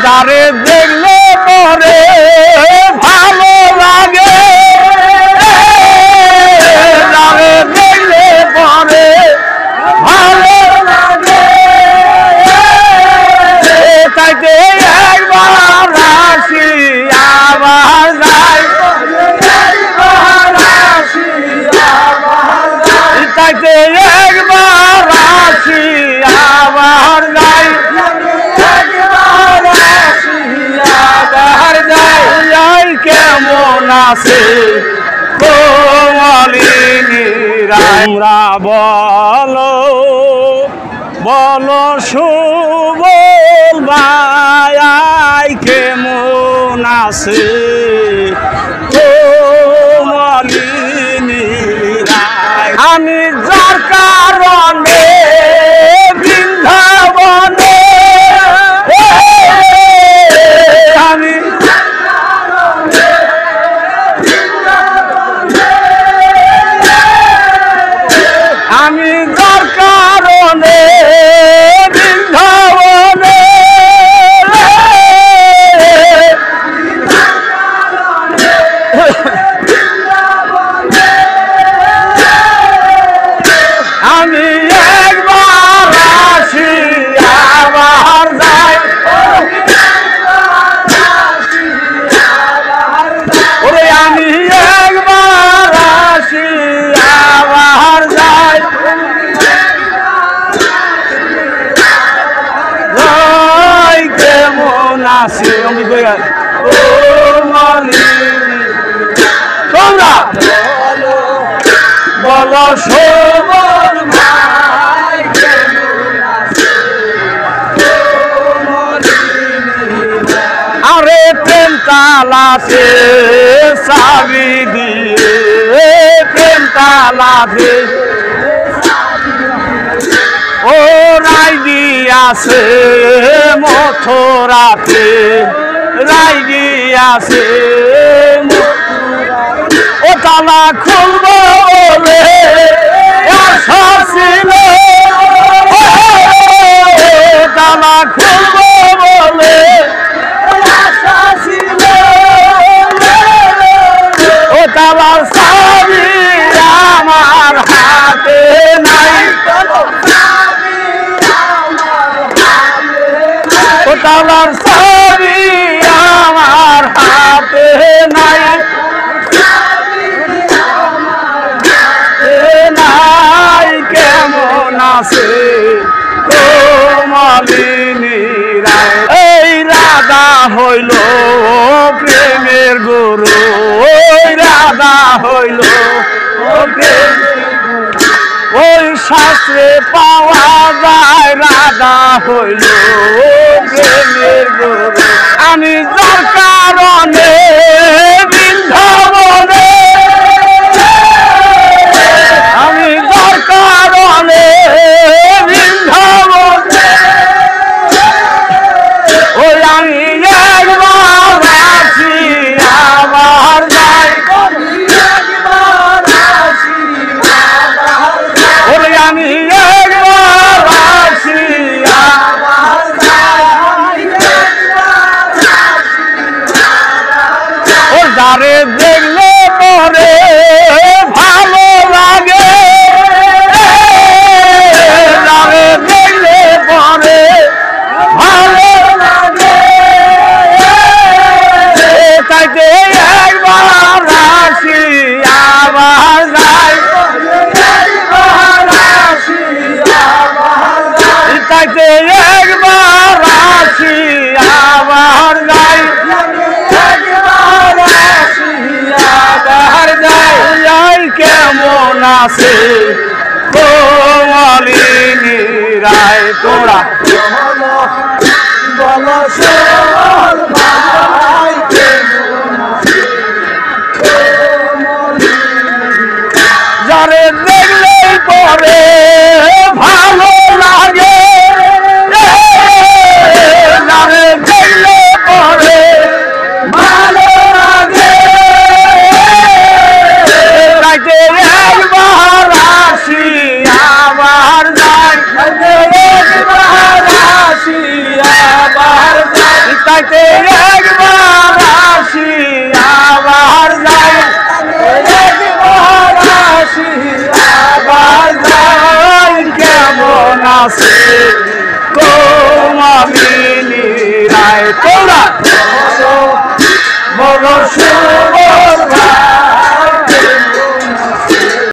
যারে দেখলে পরে ভালো লাগে, যারে দেখলে পরে ভালো লাগে, তাইতে একবার আসি আবার যাই, তাইতে একবার আসি আবার যাই, কেমন আছে কমলিনী রায়? তোমরা বলো বলো সুবল ভাই কেমন আছে কমলিনী রায়? আমি যার কারণে বৃন্দাবনে আমি আমি যার কারণে বৃন্দাবনে আমি একবার আসি আবার যাই, ওরে আমি একবার আসি আবার যাই, কেমন আছে তোমরা বলো সুবল ভাই আরে প্রেম তালাতে চাবি দিয়ে, প্রেম তালাতে ও রাই দিয়াছে মথুরাতে, রাই দিয়াছে ও তালা খুলব বলে আশা ছিল, তালা খুলব বলে আশা ছিল, ও তালার চাবি আমার হাতে নাই, ও তালার চাবি আমার হাতে নাই, নাই কেমন আছে কমলিনী রায়? এই রাধা হইল প্রেমের গুরু, ওই রাধা হইল ওই শাস্ত্রে পাওয়া যায়, রাধা হইল প্রেমের গুরু। আমি যার কারণে বৃন্দাবনে, আমি যার কারণে বৃন্দাবনে, ওই আমি একবার আসি আবার যাই, ওরে আমি একবার আসি আবার যাই, ও যারে দেখলে পরে ভালো লাগে, যারে দেখলে পরে ভালো লাগে, তাইতে একবার আসি আবার যাই, তাইতে একবার আসি আবার যাই, কেমন আছে কমলিনী রায়? তোমরা বলো সুবল ভাই যারে দেখলেই পরে ভালো লাগে, যারে দেখলে পরে ভালো লাগে, তাইতে একবার আসি আবার যাই, একবার আসি আবার যাই, আছে কোমামি